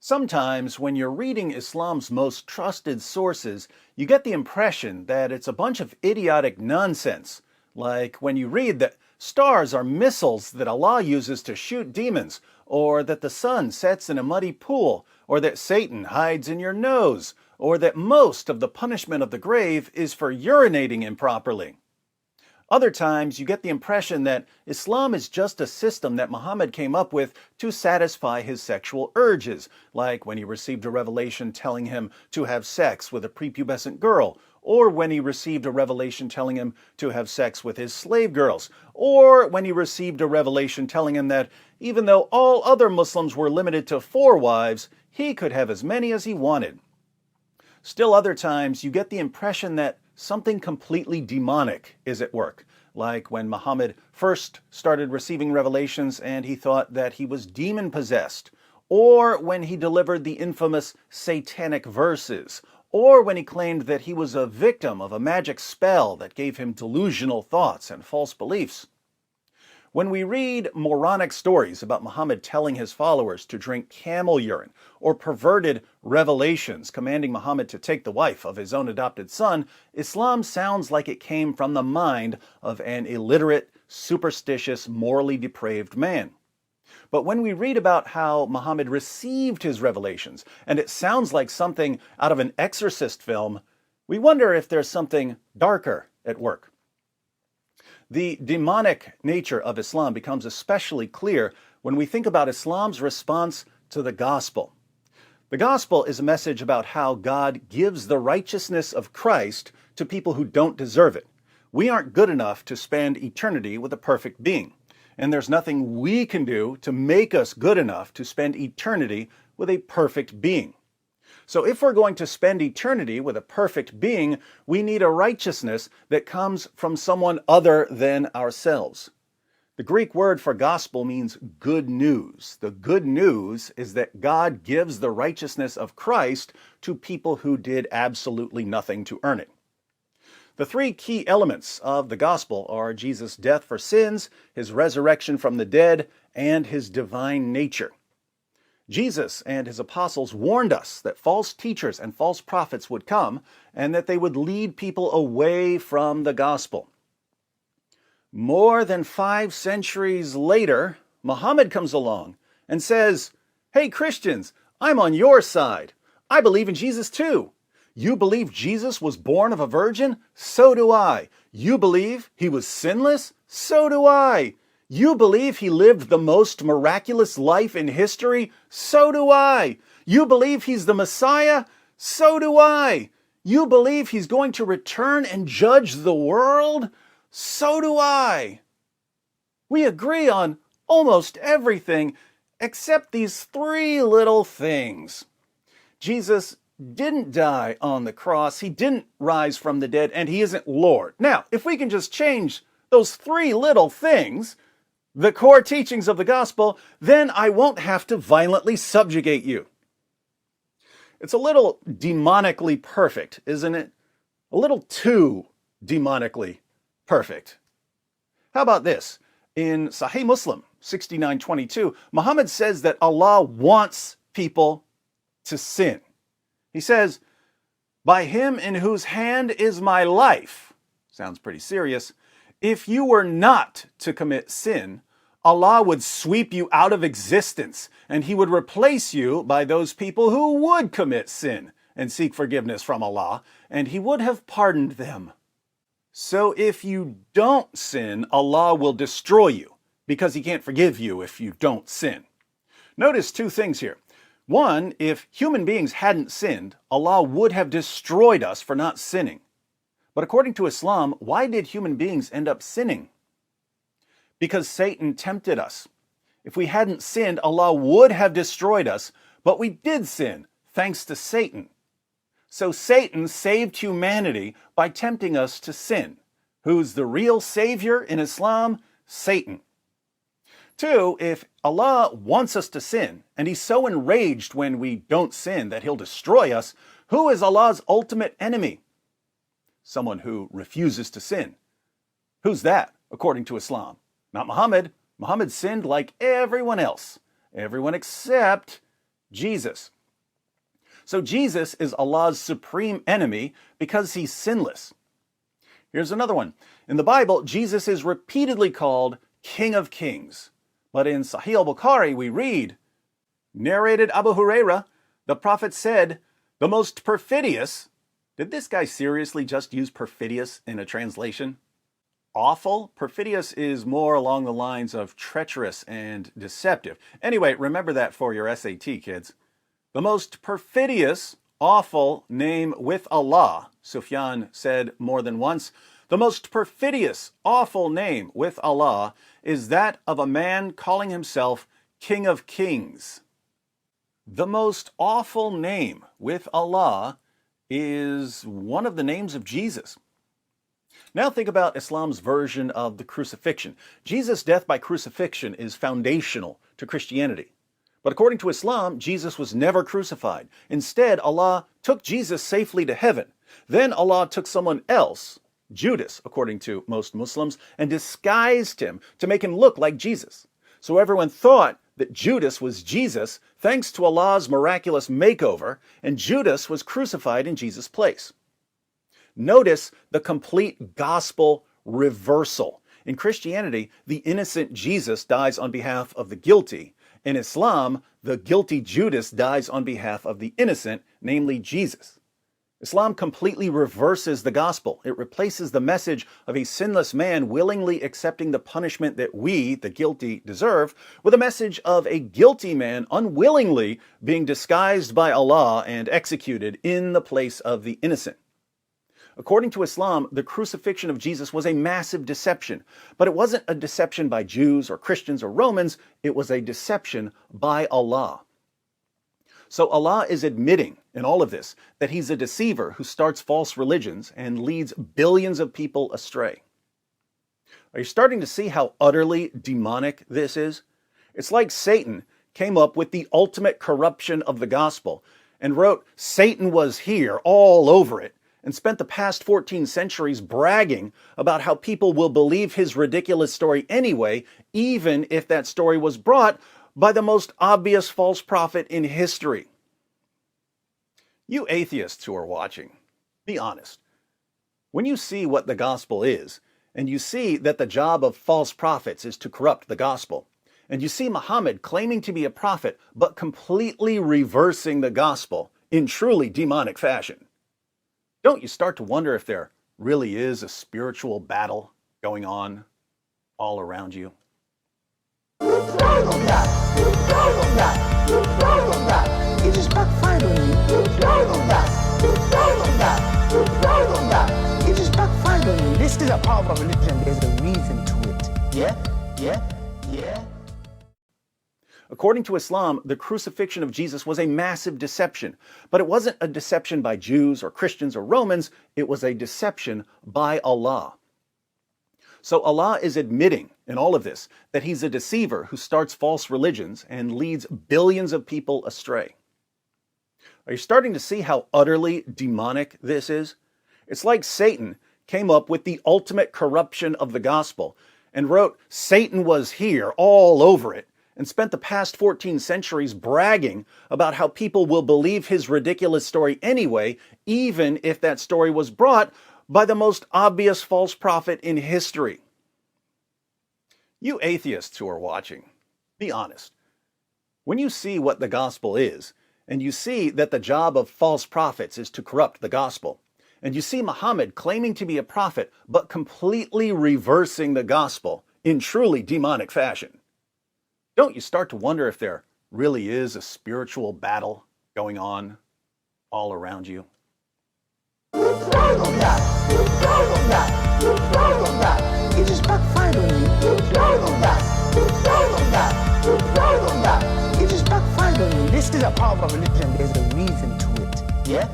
Sometimes, when you're reading Islam's most trusted sources, you get the impression that it's a bunch of idiotic nonsense. Like when you read that stars are missiles that Allah uses to shoot demons, or that the sun sets in a muddy pool, or that Satan hides in your nose, or that most of the punishment of the grave is for urinating improperly. Other times, you get the impression that Islam is just a system that Muhammad came up with to satisfy his sexual urges, like when he received a revelation telling him to have sex with a prepubescent girl, or when he received a revelation telling him to have sex with his slave girls, or when he received a revelation telling him that even though all other Muslims were limited to 4 wives, he could have as many as he wanted. Still other times, you get the impression that something completely demonic is at work, like when Muhammad first started receiving revelations and he thought that he was demon-possessed, or when he delivered the infamous Satanic Verses, or when he claimed that he was a victim of a magic spell that gave him delusional thoughts and false beliefs. When we read moronic stories about Muhammad telling his followers to drink camel urine, or perverted revelations commanding Muhammad to take the wife of his own adopted son, Islam sounds like it came from the mind of an illiterate, superstitious, morally depraved man. But when we read about how Muhammad received his revelations, and it sounds like something out of an exorcist film, we wonder if there's something darker at work. The demonic nature of Islam becomes especially clear when we think about Islam's response to the gospel. The gospel is a message about how God gives the righteousness of Christ to people who don't deserve it. We aren't good enough to spend eternity with a perfect being, and there's nothing we can do to make us good enough to spend eternity with a perfect being. So if we're going to spend eternity with a perfect being, we need a righteousness that comes from someone other than ourselves. The Greek word for gospel means good news. The good news is that God gives the righteousness of Christ to people who did absolutely nothing to earn it. The three key elements of the gospel are Jesus' death for sins, his resurrection from the dead, and his divine nature. Jesus and his apostles warned us that false teachers and false prophets would come and that they would lead people away from the gospel. More than 5 centuries later, Muhammad comes along and says, "Hey Christians, I'm on your side. I believe in Jesus too. You believe Jesus was born of a virgin? So do I. You believe he was sinless? So do I. You believe he lived the most miraculous life in history? So do I. You believe he's the Messiah? So do I. You believe he's going to return and judge the world? So do I." We agree on almost everything except these 3 little things. Jesus didn't die on the cross, he didn't rise from the dead, and he isn't Lord. Now, if we can just change those 3 little things, the core teachings of the gospel, then I won't have to violently subjugate you. It's a little demonically perfect, isn't it? A little too demonically perfect. How about this? In Sahih Muslim 69:22, Muhammad says that Allah wants people to sin. He says, "By him in whose hand is my life," sounds pretty serious, "if you were not to commit sin, Allah would sweep you out of existence, and he would replace you by those people who would commit sin and seek forgiveness from Allah, and he would have pardoned them." So if you don't sin, Allah will destroy you, because he can't forgive you if you don't sin. Notice 2 things here. One, if human beings hadn't sinned, Allah would have destroyed us for not sinning. But according to Islam, why did human beings end up sinning? Because Satan tempted us. If we hadn't sinned, Allah would have destroyed us, but we did sin, thanks to Satan. So Satan saved humanity by tempting us to sin. Who's the real savior in Islam? Satan. 2, if Allah wants us to sin, and he's so enraged when we don't sin that he'll destroy us, who is Allah's ultimate enemy? Someone who refuses to sin. Who's that, according to Islam? Not Muhammad. Muhammad sinned like everyone else. Everyone except Jesus. So Jesus is Allah's supreme enemy because he's sinless. Here's another one. In the Bible, Jesus is repeatedly called King of Kings. But in Sahih al-Bukhari, we read, narrated Abu Huraira, the Prophet said, the most perfidious. Did this guy seriously just use perfidious in a translation? Awful? Perfidious is more along the lines of treacherous and deceptive. Anyway, remember that for your SAT, kids. The most perfidious, awful name with Allah, Sufyan said more than once. The most perfidious, awful name with Allah is that of a man calling himself King of Kings. The most awful name with Allah is one of the names of Jesus. Now think about Islam's version of the crucifixion. Jesus' death by crucifixion is foundational to Christianity. But according to Islam, Jesus was never crucified. Instead, Allah took Jesus safely to heaven. Then Allah took someone else, Judas, according to most Muslims, and disguised him to make him look like Jesus. So everyone thought that Judas was Jesus thanks to Allah's miraculous makeover, and Judas was crucified in Jesus' place. Notice the complete gospel reversal. In Christianity, the innocent Jesus dies on behalf of the guilty. In Islam, the guilty Judas dies on behalf of the innocent, namely Jesus. Islam completely reverses the gospel. It replaces the message of a sinless man willingly accepting the punishment that we, the guilty, deserve, with a message of a guilty man unwillingly being disguised by Allah and executed in the place of the innocent. According to Islam, the crucifixion of Jesus was a massive deception, but it wasn't a deception by Jews or Christians or Romans, it was a deception by Allah. So Allah is admitting in all of this that he's a deceiver who starts false religions and leads billions of people astray. Are you starting to see how utterly demonic this is? It's like Satan came up with the ultimate corruption of the gospel and wrote, Satan was here all over it, and spent the past 14 centuries bragging about how people will believe his ridiculous story anyway, even if that story was brought by the most obvious false prophet in history. You atheists who are watching, be honest. When you see what the gospel is, and you see that the job of false prophets is to corrupt the gospel, and you see Muhammad claiming to be a prophet, but completely reversing the gospel in truly demonic fashion, don't you start to wonder if there really is a spiritual battle going on all around you? It just backfired on me. It just backfired on me. This is a part of a religion. There's a reason to it. Yeah. According to Islam, the crucifixion of Jesus was a massive deception, but it wasn't a deception by Jews or Christians or Romans, it was a deception by Allah. So Allah is admitting in all of this that he's a deceiver who starts false religions and leads billions of people astray. Are you starting to see how utterly demonic this is? It's like Satan came up with the ultimate corruption of the gospel and wrote, Satan was here all over it, and spent the past 14 centuries bragging about how people will believe his ridiculous story anyway, even if that story was brought by the most obvious false prophet in history. You atheists who are watching, be honest. When you see what the gospel is, and you see that the job of false prophets is to corrupt the gospel, and you see Muhammad claiming to be a prophet, but completely reversing the gospel in truly demonic fashion, don't you start to wonder if there really is a spiritual battle going on all around you? It just backfired on me. It just backfired on me. This is a part of a religion. There's a reason to it. Yeah.